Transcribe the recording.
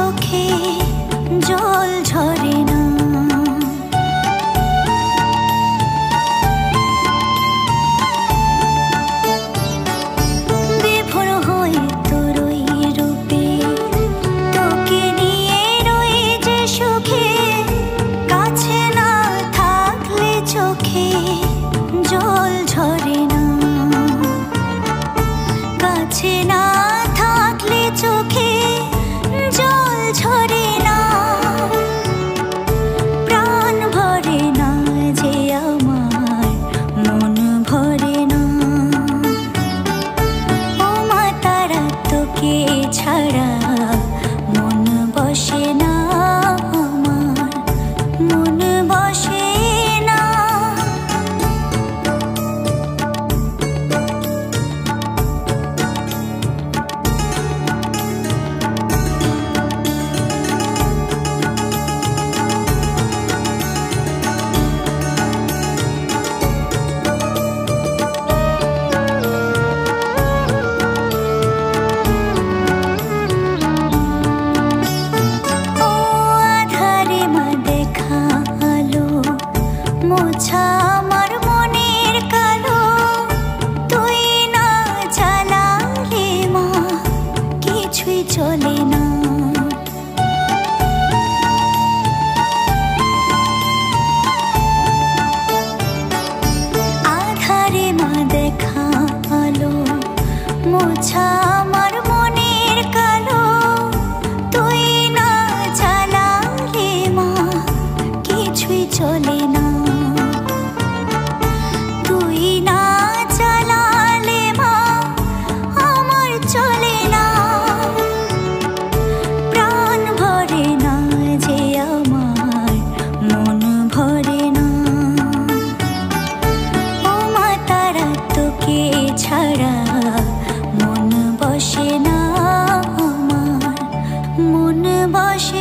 চোখে জল ঝরে না। বিভোর হয়ে তোর ওই রূপে তোকে নিয়ে রই যে সুখে, কাছে না থাকলে চোখে জল ঝরে না। কাছে না থাকলে চোখে জল ঝরে না। প্রাণ ভরে না যে আমার, মন ভরে না। ও মা তারা তোকে ছাড়া মন বসে না আমার, মন বসে না। মোছা আমার মনের কালো, তুই না জ্বালালে মা কিছুই চলে না। আধারে মা দেখা আলো, মোছা আমার মনের কালো, তুই না জ্বালালে মা কিছুই চলে না। চলে না। প্রাণ ভরে না যে আমার, মন ভরে না। ও মা তারা তোকে ছাড়া মন বসে না আমার, মন বসে